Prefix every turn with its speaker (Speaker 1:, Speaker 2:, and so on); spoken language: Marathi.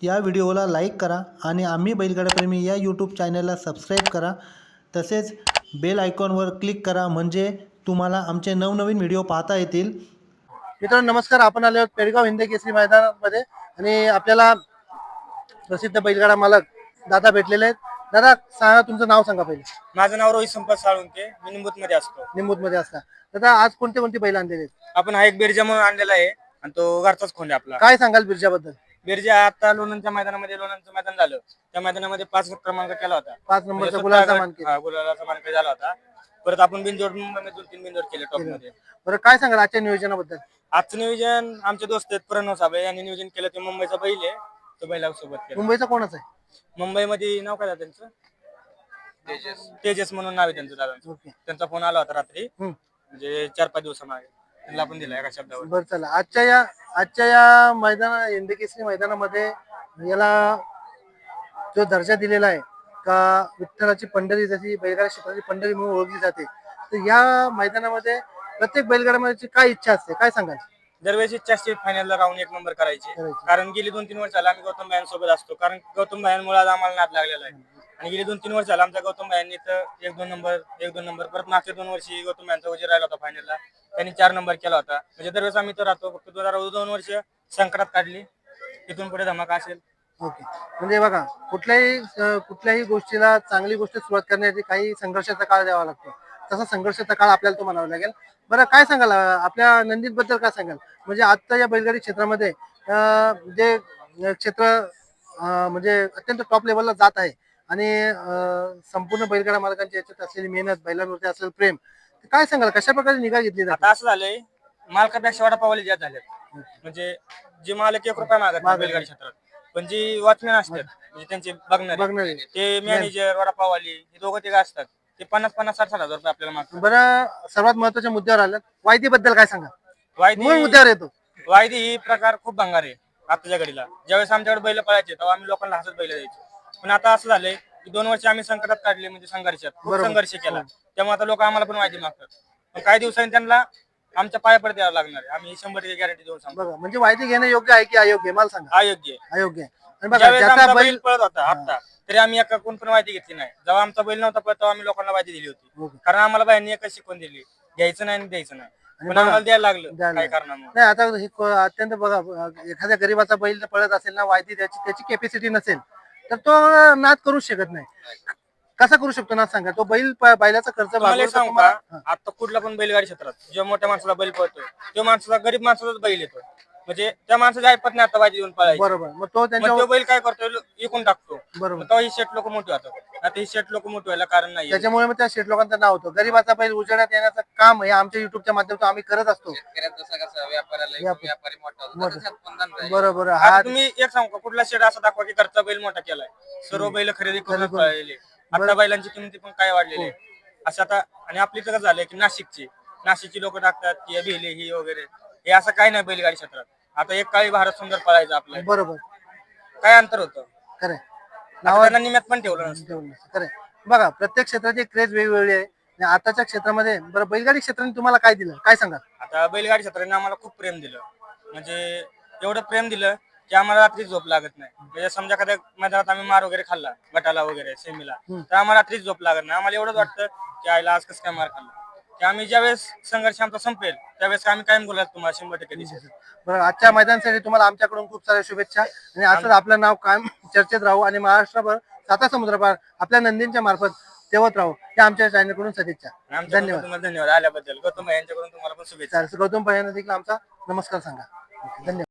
Speaker 1: या व्हिडिओला लाईक करा आणि आम्ही बैलगाडाप्रेमी या यूट्यूब चॅनलला सबस्क्राईब करा. तसेच बेल आयकॉनवर क्लिक करा म्हणजे तुम्हाला आमचे नवनवीन व्हिडिओ पाहता येतील.
Speaker 2: मित्रांनो नमस्कार. आपण आलो आहोत पेडगाव हिंद केसरी मैदानामध्ये आणि आपल्याला प्रसिद्ध बैलगाडा मालक दादा भेटलेले आहेत. दादा सांगा, तुमचं नाव सांगा पहिले.
Speaker 3: माझं नाव रोहित संपत साळुंके. मी निंबूत मध्ये असतो.
Speaker 2: निंबूत मध्ये असता. दादा आज कोणते कोणते बैल आणलेले आहेत?
Speaker 3: आपण हा एक बिरजा म्हणून आणलेला आहे आणि तो घरचाच खोंड आहे आपला.
Speaker 2: काय सांगाल बिरजाबद्दल?
Speaker 3: बिरजा आता लोणंदच्या मैदानामध्ये, लोणंदचं मैदान झालं त्या मैदानामध्ये 5 क्रमांक केला होता.
Speaker 2: 5 नंबरचा गुलालचा मानकरी.
Speaker 3: गुलालाचा मानकरी झाला होता. परत आपण बिनजोड मुंबईमध्ये 2-3 बिनजोड केले टॉप मध्ये.
Speaker 2: बरं, काय सांगाल आजच्या नियोजनाबद्दल?
Speaker 3: आजचं नियोजन आमचे दोस्त आहेत प्रणव साबळे यांनी नियोजन केलं. ते मुंबईचा बैल आहे, तो बैलासोबत केलं.
Speaker 2: मुंबईचा कोणाचा आहे?
Speaker 3: मुंबईमध्ये नाव काय त्यांचं? तेजस म्हणून नाव आहे त्यांचं दादांचं.
Speaker 2: ओके.
Speaker 3: त्यांचा फोन आला होता रात्री, म्हणजे 4-5 दिवसामागे. त्यांना आपण दिला एका शब्दावर.
Speaker 2: बरं चला, आजच्या या मैदाना हिंद केसरी मैदानामध्ये याला जो दर्जा दिलेला आहे का विठ्ठलाची पंढरी, जशी बैलगाडा क्षेत्राची पंढरी म्हणून ओळखली जाते, तर या मैदानामध्ये प्रत्येक बैलगाड्यामध्ये काय इच्छा असते, काय सांगाल?
Speaker 3: दरवेळेस इच्छा असते फायनलला राहून 1 नंबर करायचे. कारण गेली 2-3 वर्ष झाला आम्ही गौतम भायांसोबत असतो. कारण गौतम भायांमुळे आज आम्हाला नाद लागलेला आहे. आणि गेली 2-3 वर्ष झाला आमच्या गौतम भायांनी तर 1-2 नंबर परत मागच्या 2 वर्षी गौतम भायांचा उजेड राहिला होता फायनलला, त्यांनी 4 नंबर केला होता. म्हणजे दरवेळेस आम्ही तर राहतो. फक्त 2 वर्ष संकटात काढली, तिथून पुढे धमाका असेल.
Speaker 2: ओके. म्हणजे बघा, कुठल्याही गोष्टीला चांगली गोष्ट सुरुवात करण्यासाठी काही संघर्षाचा काळ द्यावा लागतो. तसा संघर्षाचा काळ आपल्याला तो म्हणावा लागेल. बरं, काय सांगाल आपल्या नंदीत बद्दल? काय सांगाल म्हणजे आता या बैलगाडी क्षेत्रामध्ये जे क्षेत्र म्हणजे अत्यंत टॉप लेवलला जात आहे आणि संपूर्ण बैलगाडा मालकांची याच्यात असलेली मेहनत, बैलांवरती असलेलं प्रेम, काय सांगाल कशा प्रकारे निगा घेतली जाते?
Speaker 3: आता असं झालंय, मालकापेक्षा वडापावले जात झालेत. म्हणजे जे मालक 1 रुपया मागत नाही बैलगाडी क्षेत्रात, पण जी वॉचमॅन असतात म्हणजे त्यांचे बघणारे ते मॅनेजर, वडापाववाले हे दोघं तिघ असतात, ते 50-50, 60-60 हजार रुपये आपल्याला मागतात.
Speaker 2: बरं, सर्वात महत्वाच्या मुद्द्यावर आलं, वायदी बद्दल काय सांगा? मूळ
Speaker 3: वायदी
Speaker 2: मुद्द्यावर येतो.
Speaker 3: वायदी ही प्रकार खूप भंगार आहे आताच्या घडीला. ज्यावेळेस आमच्याकडे बैल पळायचे तेव्हा आम्ही लोकांना हसत बैल द्यायचो. पण आता असं झालंय की 2 वर्ष आम्ही संकटात काढले, म्हणजे खूप संघर्ष केला. त्यामुळे आता लोक आम्हाला पण वायदी मागतात. पण काही दिवसांनी त्यांना आमच्या पायापडे द्यावं लागणार आहे. आम्ही 100% गॅरंटी देऊन सांगतो.
Speaker 2: बघा, म्हणजे वायदी घेणं योग्य आहे की अयोग्य आहे? मला सांगा.
Speaker 3: अयोग्य आहे.
Speaker 2: अयोग्य आहे. आणि बघा,
Speaker 3: ज्यावेळेस
Speaker 2: ज्याचा
Speaker 3: आमचा
Speaker 2: बैल
Speaker 3: बैल पळत होता आता, तरी आम्ही एका कोण पण माहिती घेतली नाही. जेव्हा आमचा बैल नव्हता पळत तेव्हा आम्ही लोकांना माहिती दिली होती. कारण आम्हाला बायांनी एकच शिकवून दिली, घ्यायचं नाही आणि द्यायचं नाही. पण आम्हाला द्यायला लागलं काय कारणामुळे.
Speaker 2: नाही, आता हे अत्यंत बघा, एखाद्या गरीबाचा बैल पळत असेल ना, वायदी त्याची कॅपॅसिटी नसेल तर तो नाद करू शकत नाही. कसा करू शकतो ना, सांगा? तो बैलाचा खर्च
Speaker 3: मला सांगू का, आता कुठला पण बैलगाडी क्षेत्रात जो मोठ्या माणसाला बैल पळतोय, तो माणसाला गरीब माणसाचाच बैल येतो. म्हणजे त्या माणसाची ऐपत नाही आता वायदी देऊन पळायची.
Speaker 2: बरोबर. मग तो
Speaker 3: तो बैल काय करतोय, विकून टाकतो.
Speaker 2: बरोबर.
Speaker 3: तेव्हा ही शेट लोक मोठी होतात. आता ही शेट लोक मोठी व्हायला कारण नाही.
Speaker 2: त्याच्यामुळे मग त्या शेठ लोकांचं नाव होतं. गरीबाचा बैल उजेडात येण्याचं काम हे आमच्या युट्यूबच्या माध्यमातून आम्ही करत असतो. बरोबर.
Speaker 3: आता तुम्ही एक सांगू का, कुठला शेट असा दाखवा की घरचा बैल मोठा केलाय? सर्व बैल खरेदी करून पळालेले. आता बैलांची किमती पण काय वाढलेली आहे असं आता. आणि आपली तर कसं झालंय की नाशिकची लोक टाकतात की भिले ही वगैरे, हे असं काही नाही बैलगाडी क्षेत्रात. आता एक काळी भारत सुंदर पळायचं आपलं,
Speaker 2: बरोबर.
Speaker 3: काय अंतर होतं?
Speaker 2: खरंय.
Speaker 3: नावाला निम्यात पण ठेवलं नसतं.
Speaker 2: खरंय. बघा, प्रत्येक क्षेत्राची क्रेज वेगवेगळी आहे. आणि आताच्या क्षेत्रामध्ये बरं, बैलगाडी क्षेत्राने तुम्हाला काय दिलं, काय सांगा?
Speaker 3: आता बैलगाडी क्षेत्राने आम्हाला खूप प्रेम दिलं. म्हणजे एवढं प्रेम दिलं की आम्हाला रात्री झोप लागत नाही. म्हणजे समजा एखाद्या मैदानात आम्ही मार वगैरे खाल्ला, गटाला वगैरे सेमीला, तर आम्हाला रात्रीच झोप लागत नाही. आम्हाला एवढंच वाटतं की आईला आज कसं काय मार खाल्ला, की आम्ही ज्यावेळेस संघर्ष आमचा संपेल त्यावेळेस आम्ही कायम बोलायला तुम्हाला 100% दिसेल.
Speaker 2: बरं, आजच्या मैदानासाठी तुम्हाला आमच्याकडून खूप साऱ्या शुभेच्छा. आणि असंच आपलं नाव कायम चर्चेत राहू आणि महाराष्ट्रभर, साता समुद्रपार आपल्या नंदींच्या मार्फत तेवत राहू, या आमच्या चॅनलकडून सदिच्छा. धन्यवाद.
Speaker 3: तुम्हाला धन्यवाद आल्याबद्दल. गौतम यांच्याकडून तुम्हाला पण शुभेच्छा.
Speaker 2: गौतम भाईंना देखील आमचा नमस्कार सांगा. धन्यवाद.